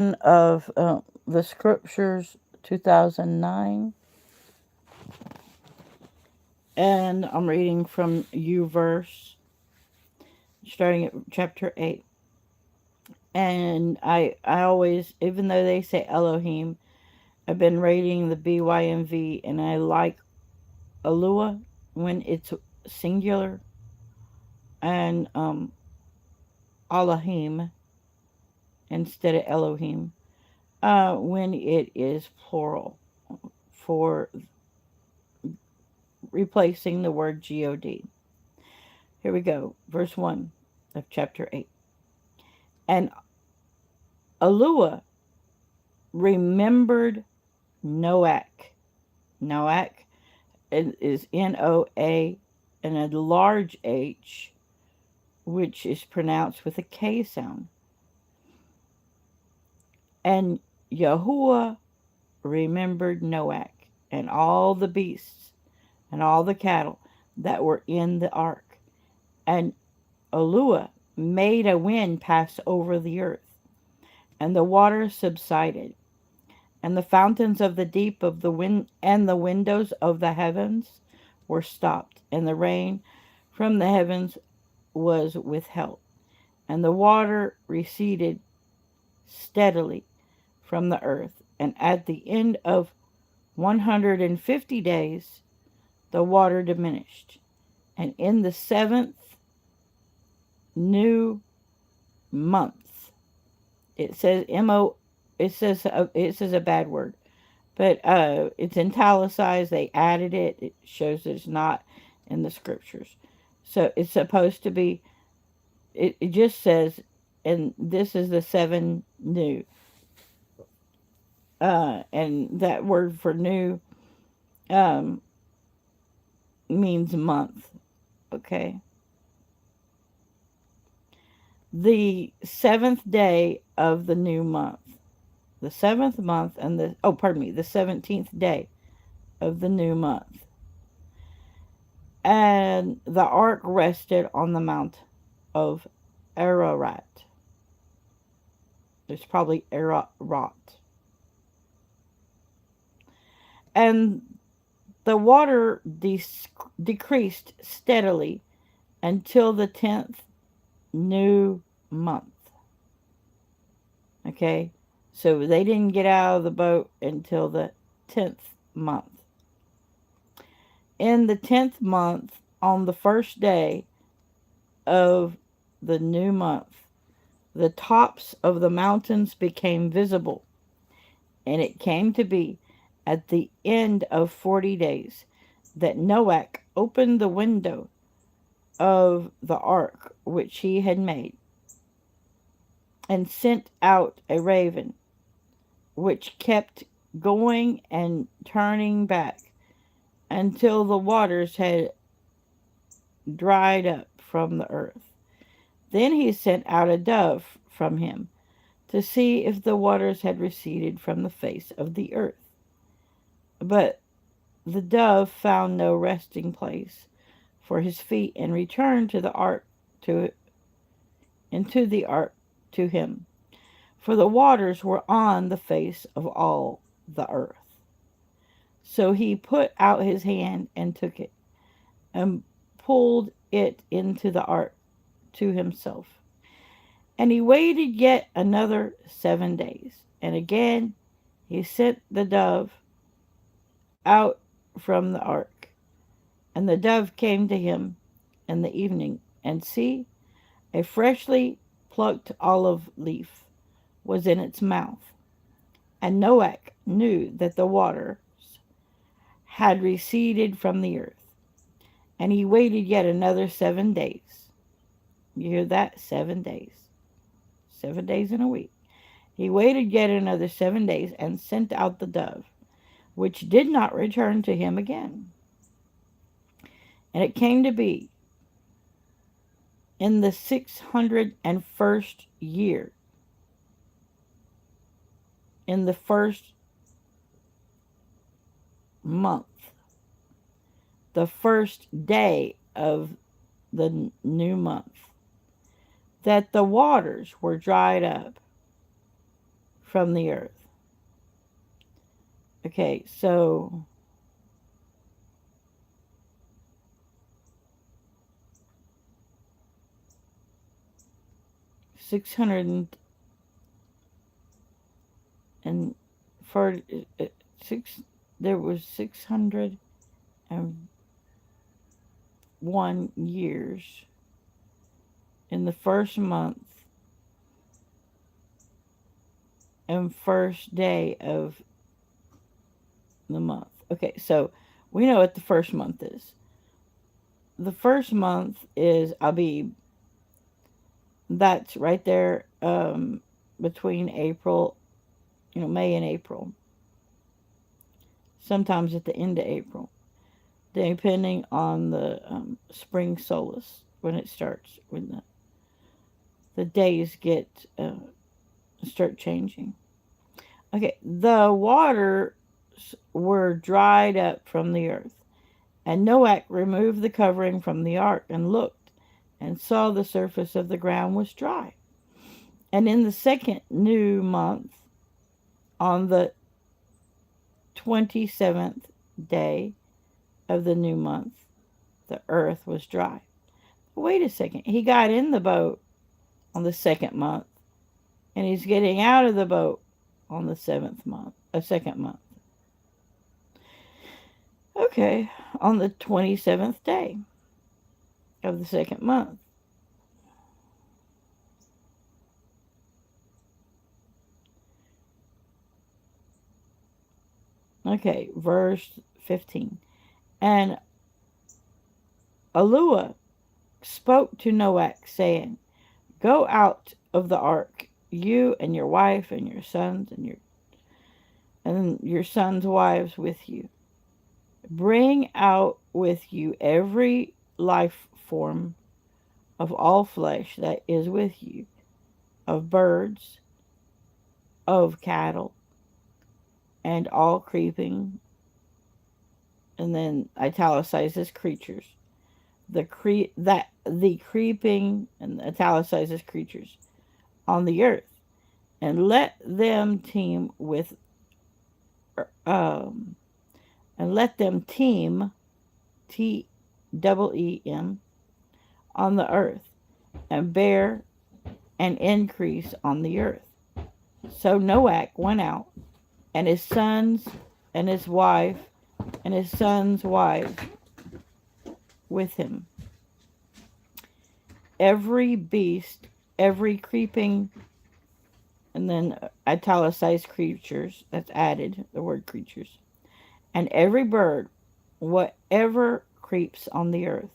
of the Scriptures 2009, and I'm reading from U verse, starting at chapter 8. And I always, even though they say Elohim, I've been reading the BYMV, and I like Alua when it's singular, and Elohim instead of Elohim when it is plural, for replacing the word God. Here we go, verse 1 of chapter 8. And Alua remembered Noach. Noach is Noa and a large H, which is pronounced with a K sound. And Yahuwah remembered Noach and all the beasts and all the cattle that were in the ark. And Alua made a wind pass over the earth, and the waters subsided, and the fountains of the deep of the wind and the windows of the heavens were stopped, and the rain from the heavens was withheld, and the water receded steadily from the earth. And at the end of 150 days, the water diminished. And in the seventh new month, it says it says a bad word, but it's italicized. They added it. It shows that it's not in the scriptures. So it's supposed to be. It just says, and this is the seven new. And that word for new um, means month. Okay. The seventh day of the new month. The seventh month and the, oh, pardon me, the 17th day of the new month. And the ark rested on the mount of Ararat. There's probably Ararat. And the water decreased steadily until the 10th new month. Okay, so they didn't get out of the boat until the 10th month. In the 10th month, on the first day of the new month, the tops of the mountains became visible, and it came to be at the end of 40 days that Noach opened the window of the ark which he had made, and sent out a raven, which kept going and turning back until the waters had dried up from the earth. Then he sent out a dove from him to see if the waters had receded from the face of the earth. But the dove found no resting place for his feet, and returned to the ark into the ark to him, for the waters were on the face of all the earth. So he put out his hand and took it, and pulled it into the ark to himself. And he waited yet another 7 days. And again he sent the dove out from the ark. And the dove came to him in the evening, and see, a freshly plucked olive leaf was in its mouth. And Noach knew that the waters had receded from the earth. And he waited yet another 7 days. You hear that? 7 days. 7 days in a week. He waited yet another 7 days, and sent out the dove, which did not return to him again. And it came to be in the 601st year, in the first month, the first day of the new month, that the waters were dried up from the earth. Okay, so 600 and for six there was 601 years in the first month and first day of the month. Okay, so we know what the first month is. The first month is Abib. That's right there between April, May and April. Sometimes at the end of April, depending on the spring solstice when it starts, when the days start changing. Okay, the waters were dried up from the earth, and Noach removed the covering from the ark and looked, and saw the surface of the ground was dry. And in the second new month, on the 27th day of the new month, the earth was dry. Wait a second. He got in the boat on the second month, and he's getting out of the boat on the second month. Okay, on the 27th day of the second month. Okay, verse 15. And Eluah spoke to Noach, saying, Go out of the ark, you and your wife and your sons and your sons' wives with you. Bring out with you every life form of all flesh that is with you, of birds, of cattle, and all creeping, and then italicizes creatures. The creeping and italicizes creatures on the earth, and let them teem with and let them teem TEEM on the earth, and bear and increase on the earth. So Noach went out, and his sons and his wife and his sons' wives with him. Every beast, every creeping, and then italicized creatures, that's added, the word creatures, and every bird, whatever creeps on the earth,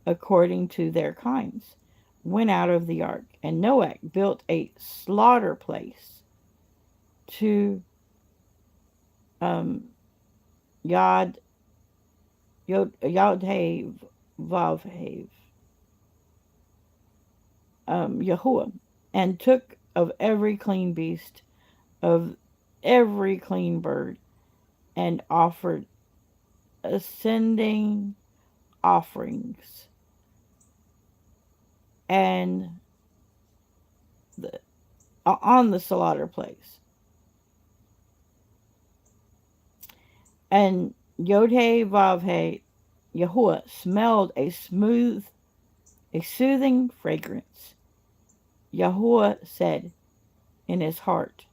according to their kinds, went out of the ark. And Noach built a slaughter place to Yod Vav Yahuwah, and took of every clean beast, of every clean bird, and offered ascending offerings, and on the slaughter place. And Yod-Heh Vav-Heh Yahuwah smelled a soothing fragrance. Yahuwah said in his heart,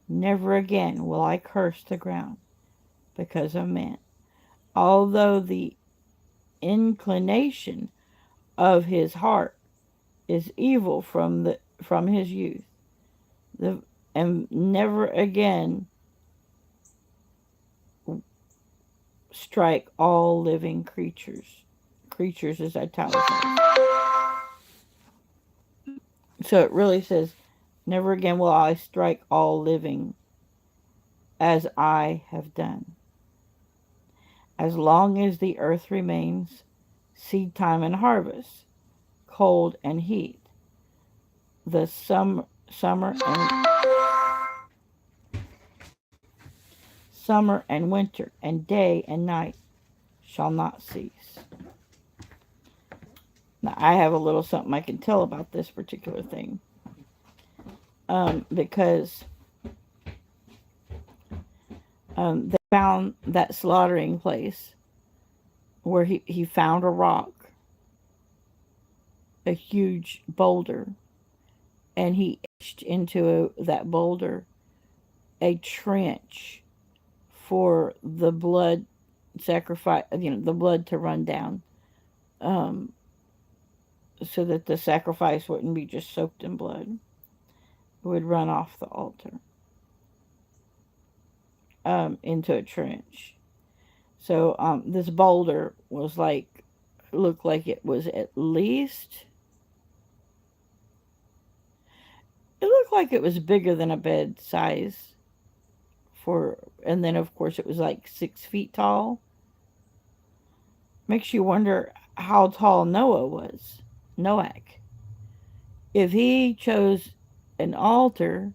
Never again will I curse the ground because of man, although the inclination of his heart is evil from his youth, and never again strike all living creatures. Creatures is italicized. So it really says, Never again will I strike all living as I have done. As long as the earth remains, seed time and harvest, cold and heat, the summer and winter, and day and night shall not cease. Now, I have a little something I can tell about this particular thing. Because They found that slaughtering place where he found a rock, a huge boulder, and he etched into that boulder a trench for the blood sacrifice, the blood to run down, um, so that the sacrifice wouldn't be just soaked in blood. It would run off the altar into a trench. So this boulder was like, looked like it was at least, it looked like it was bigger than a bed size and then of course it was like 6 feet tall. Makes you wonder how tall Noah was. Noach. If he chose an altar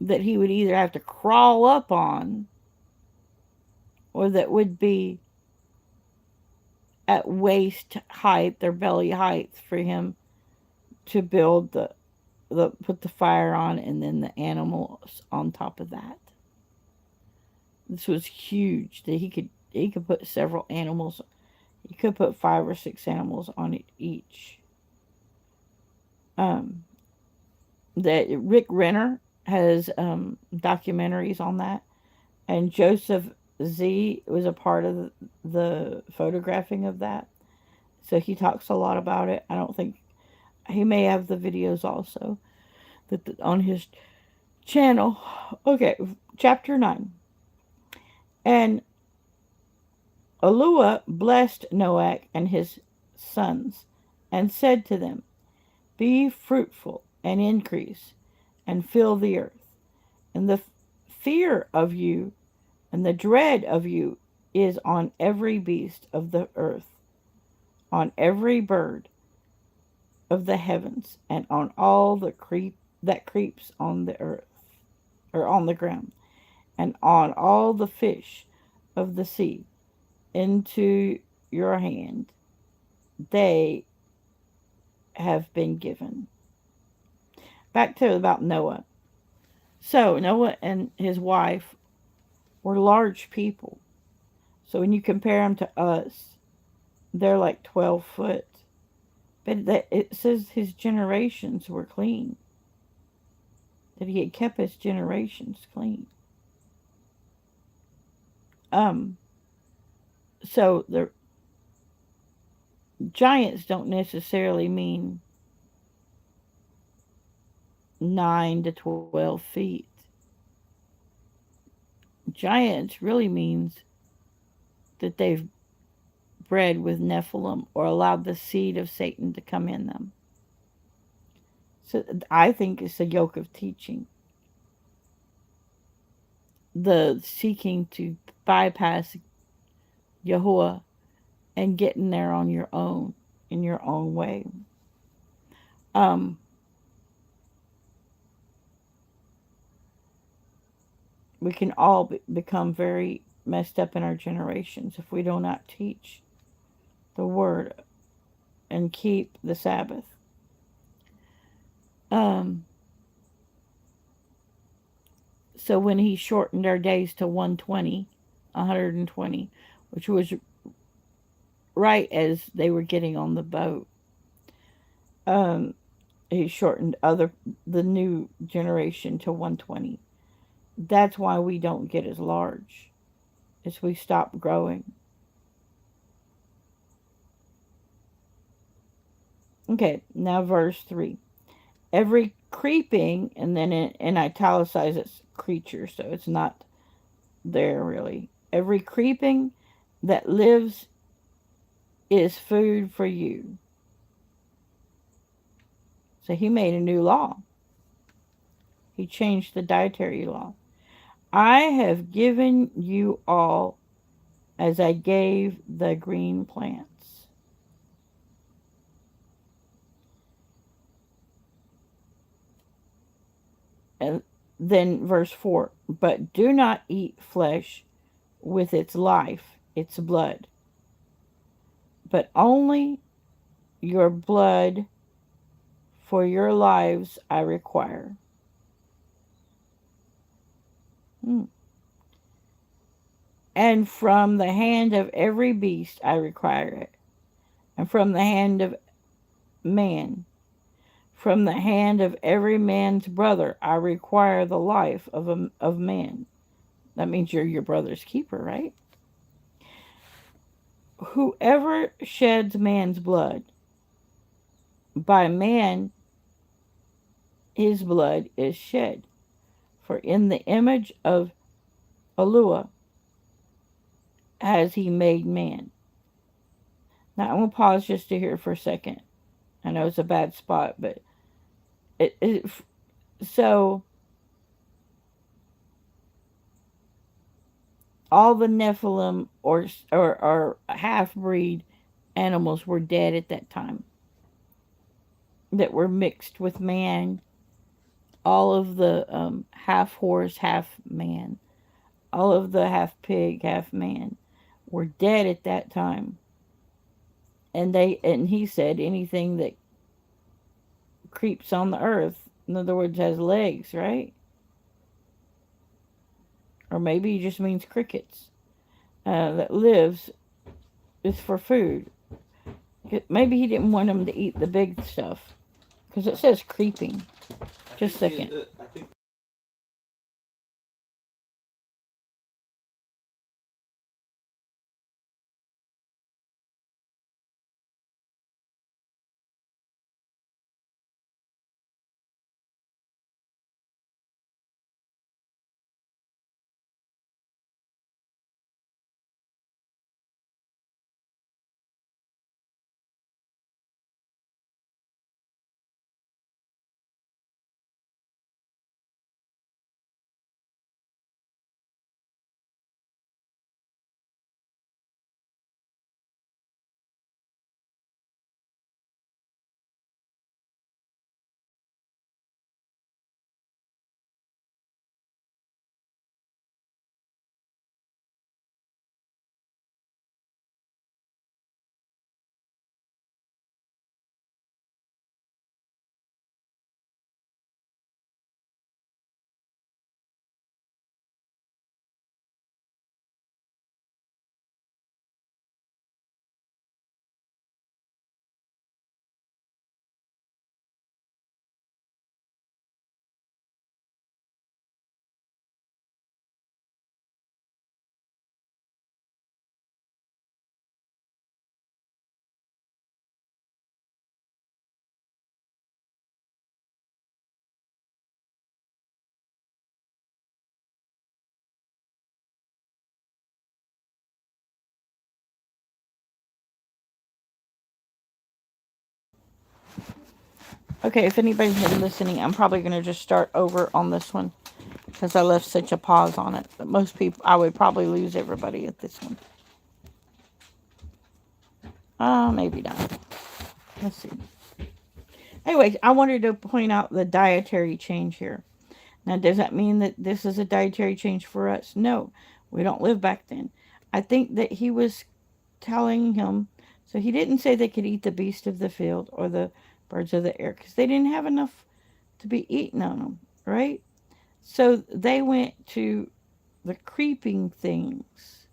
that he would either have to crawl up on or that would be at waist height or belly height for him to build the put the fire on and then the animals on top of that. This was huge that he could put several animals. He could put 5 or 6 animals on it each. Um, that Rick Renner has documentaries on that, and Joseph Z was a part of the photographing of that. So he talks a lot about it. I don't think he may have the videos also on his channel. Okay, chapter 9. And Elua blessed Noach and his sons and said to them, be fruitful and increase and fill the earth. And the fear of you and the dread of you is on every beast of the earth, on every bird of the heavens, and on all the creep that creeps on the earth, or on the ground, and on all the fish of the sea. Into your hand they have been given. Back to about Noah. So Noah and his wife were large people. So when you compare them to us, they're like 12 foot. But it says his generations were clean. That he had kept his generations clean. Um, so the giants don't necessarily mean 9 to 12 feet. Giants really means that they've bred with Nephilim or allowed the seed of Satan to come in them. So I think it's a yoke of teaching. The seeking to bypass Yahuwah and getting there on your own, in your own way. We can all become very messed up in our generations if we do not teach the word and keep the Sabbath. So when he shortened our days to 120, which was right as they were getting on the boat, he shortened the new generation to 120. That's why we don't get as large, as we stop growing. Okay, now verse 3. Every creeping, and then in italicized it's creature, so it's not there really. Every creeping that lives is food for you. So he made a new law. He changed the dietary law. I have given you all as I gave the green plants. And then verse 4, but do not eat flesh with its life, its blood, but only your blood for your lives I require. And from the hand of every beast I require it, and from the hand of man, from the hand of every man's brother, I require the life of man. That means you're your brother's keeper, right? Whoever sheds man's blood, by man his blood is shed. For in the image of Eluah has he made man. Now I'm going to pause just to hear for a second. I know it's a bad spot, but so all the Nephilim or half breed animals were dead at that time that were mixed with man. All of the half horse, half man, all of the half pig, half man were dead at that time. And he said anything that creeps on the earth, in other words, has legs, right? Or maybe he just means crickets, that lives is for food. Maybe he didn't want them to eat the big stuff, because it says creeping. Just a second. Okay, if anybody's been listening, I'm probably going to just start over on this one because I left such a pause on it. But most people, I would probably lose everybody at this one. Maybe not. Let's see. Anyway, I wanted to point out the dietary change here. Now, does that mean that this is a dietary change for us? No, we don't live back then. I think that he was telling him, so he didn't say they could eat the beast of the field or the birds of the air because they didn't have enough to be eaten on them, right? So they went to the creeping things.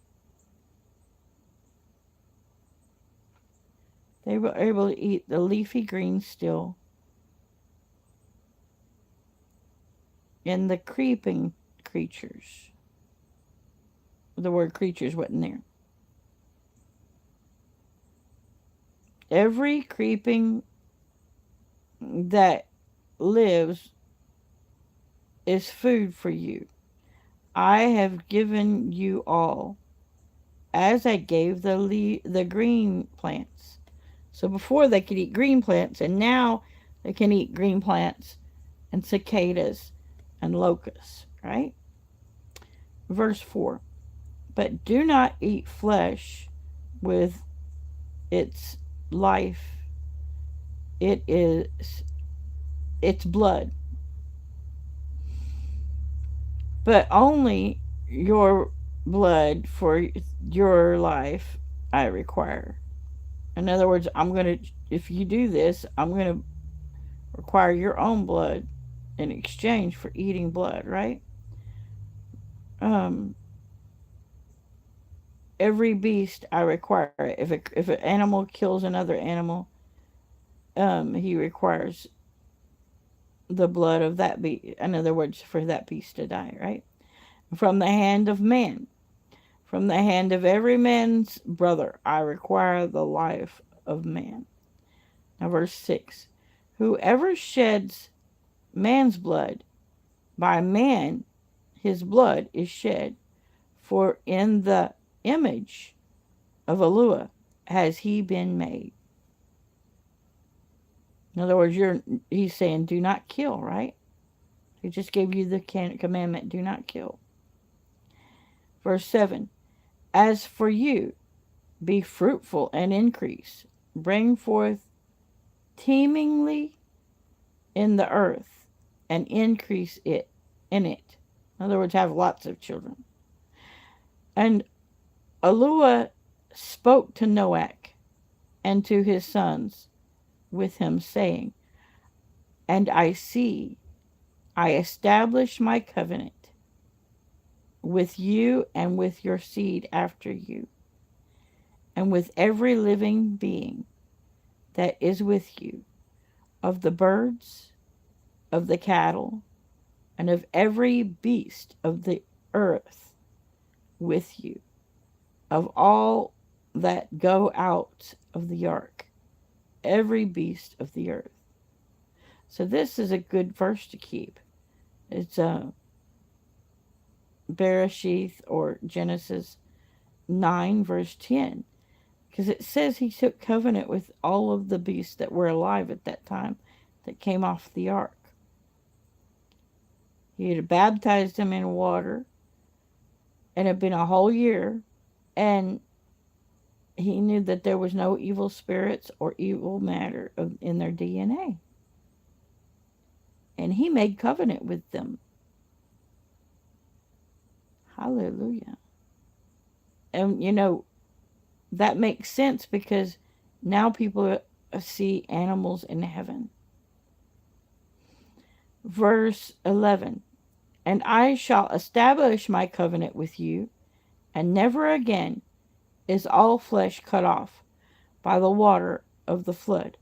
They were able to eat the leafy green still and the creeping creatures. The word creatures wasn't there. Every creeping that lives is food for you. I have given you all, as I gave the green plants. So before they could eat green plants, and now they can eat green plants and cicadas and locusts, right? Verse 4. But do not eat flesh with its life. It is its blood. But only your blood for your life I require. In other words, if you do this, I'm going to require your own blood in exchange for eating blood, right? Um, every beast I require it. If an animal kills another animal, he requires the blood of that beast. In other words, for that beast to die, right? From the hand of man, from the hand of every man's brother, I require the life of man. Now, verse 6. Whoever sheds man's blood, by man his blood is shed, for in the image of Elua has he been made. In other words, he's saying, do not kill, right? He just gave you the commandment, do not kill. Verse 7. As for you, be fruitful and increase. Bring forth teemingly in the earth and increase it in it. In other words, have lots of children. And Elua spoke to Noach and to his sons with him, saying, and I establish my covenant with you and with your seed after you, and with every living being that is with you, of the birds, of the cattle, and of every beast of the earth with you, of all that go out of the ark, every beast of the earth. So this is a good verse to keep. It's Beteshith, or Genesis 9 verse 10, because it says he took covenant with all of the beasts that were alive at that time that came off the ark. He had baptized them in water, and it had been a whole year, and he knew that there was no evil spirits or evil matter in their DNA. And he made covenant with them. Hallelujah. And that makes sense, because now people see animals in heaven. Verse 11. And I shall establish my covenant with you, and never again is all flesh cut off by the water of the flood,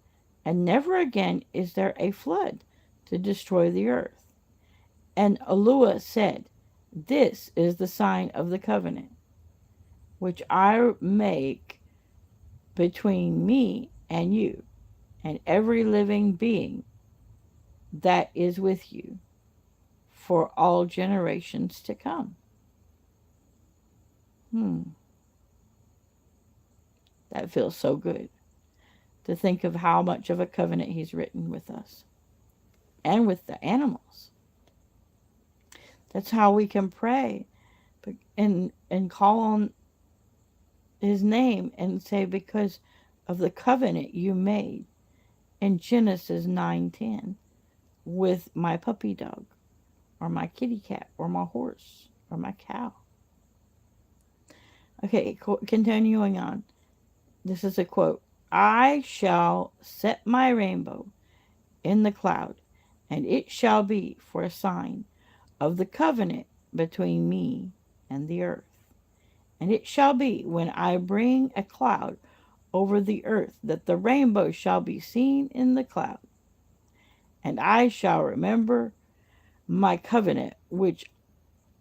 and never again is there a flood to destroy the earth. And Elua said, this is the sign of the covenant which I make between me and you and every living being that is with you for all generations to come. That feels so good to think of how much of a covenant he's written with us and with the animals. That's how we can pray and call on his name and say, because of the covenant you made in Genesis 9:10 with my puppy dog, or my kitty cat, or my horse, or my cow. Okay, continuing on. This is a quote. I shall set my rainbow in the cloud, and it shall be for a sign of the covenant between me and the earth. And it shall be, when I bring a cloud over the earth, that the rainbow shall be seen in the cloud. And I shall remember my covenant, which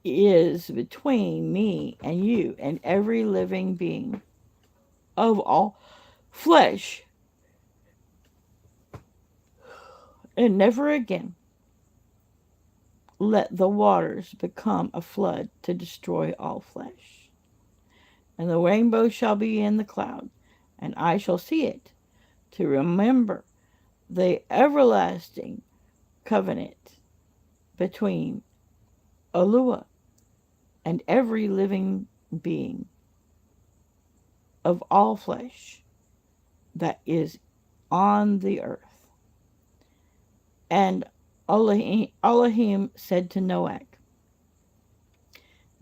is between me and you and every living being of all flesh. And never again let the waters become a flood to destroy all flesh. And the rainbow shall be in the cloud, and I shall see it, to remember the everlasting covenant between Elua and every living being of all flesh that is on the earth. And Elohim said to Noach,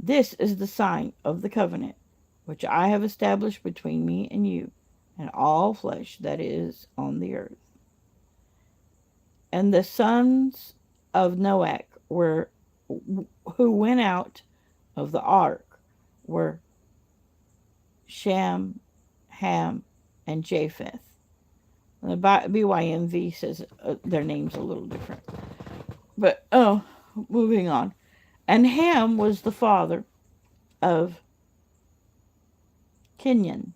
this is the sign of the covenant which I have established between me and you and all flesh that is on the earth. And the sons of Noach who went out of the ark were Shem, Ham, and Japheth. The BYMV says their names a little different. But, moving on. And Ham was the father of Kenyan,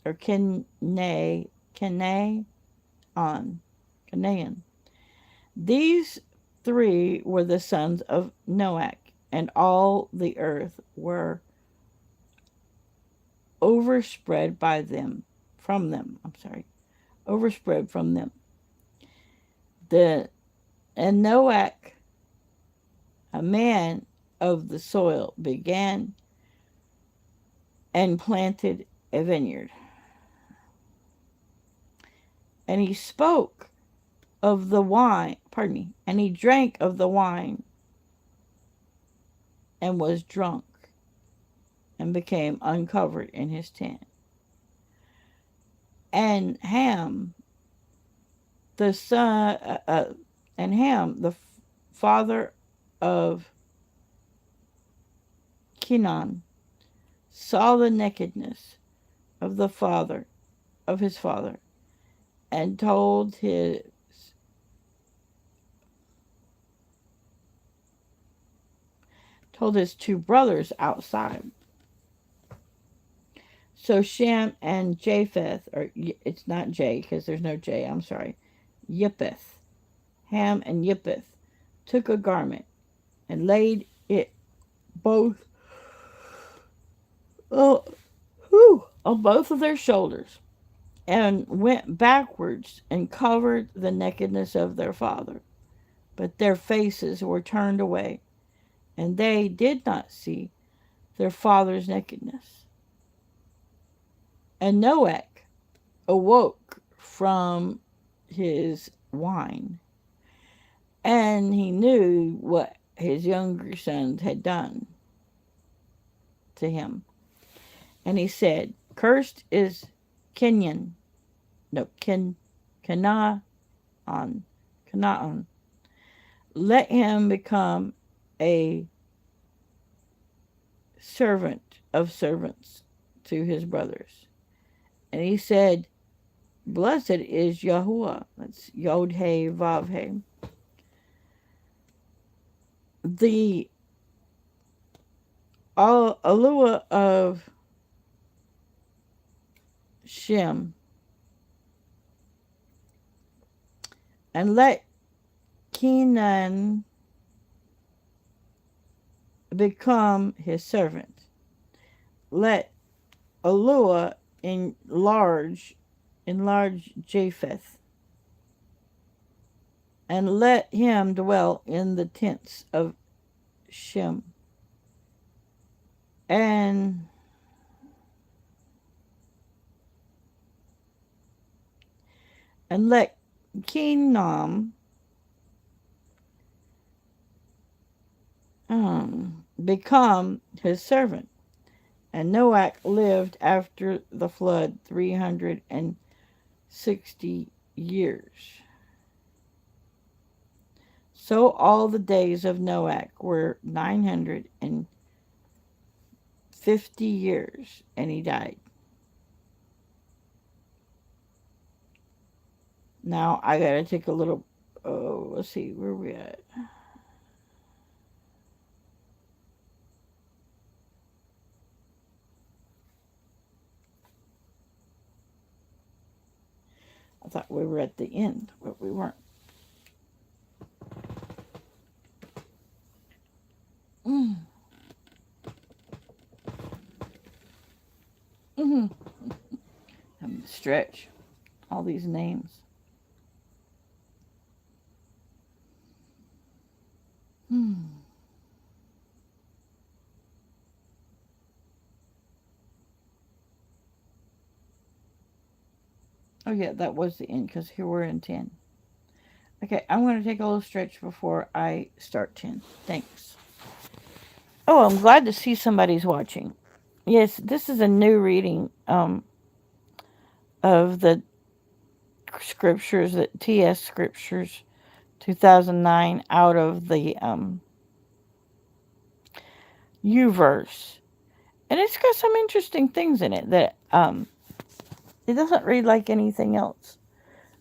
or Canaan. These three were the sons of Noach, and all the earth were overspread by them, from them. Overspread from them. And Noach, a man of the soil, began and planted a vineyard. And he spoke of the wine, and he drank of the wine and was drunk and became uncovered in his tent. And Ham, the father of Kenan, saw the nakedness of his father, and told his two brothers outside. So Shem and Japheth, or it's not J because there's no J, I'm sorry, Yippeth, Ham and Yippeth, took a garment and laid it both on both of their shoulders, and went backwards and covered the nakedness of their father. But their faces were turned away, and they did not see their father's nakedness. And Noach awoke from his wine, and he knew what his younger sons had done to him. And he said, "Cursed is Canaan. Let him become a servant of servants to his brothers." And he said, "Blessed is Yahuwah." That's Yod He Vav He. The Alua of Shem, and let Kenan become his servant. Let Alua enlarge Japheth, and let him dwell in the tents of Shem. And let Kenan become his servant. And Noach lived after the flood 360 years. So all the days of Noach were 950 years, and he died. Now I gotta take a little, let's see, where are we at? I thought we were at the end, but we weren't. Having to stretch all these names. Oh yeah, that was the end, because here we're in 10. Okay, I'm going to take a little stretch before I start 10. Thanks. Oh, I'm glad to see somebody's watching. Yes, this is a new reading of the scriptures, that TS Scriptures 2009, out of the U-verse. And it's got some interesting things in it that it doesn't read like anything else.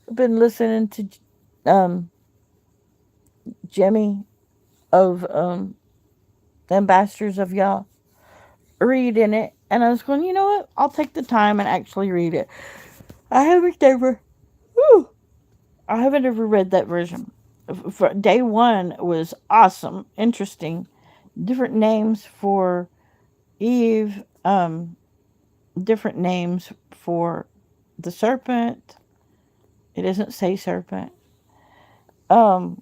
I've been listening to Jimmy of Ambassadors of Yah read in it, and I was going, you know what? I'll take the time and actually read it. I haven't ever, whew, I haven't ever read that version. For day one was awesome, interesting, different names for Eve, different names for the serpent. It doesn't say serpent. I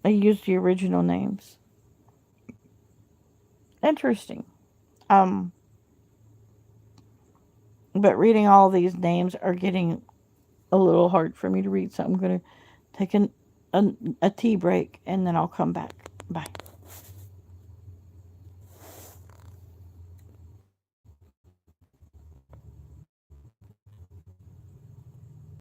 used the original names. Interesting. Um, but reading all these names are getting a little hard for me to read, so I'm going to take a tea break and then I'll come back. Bye.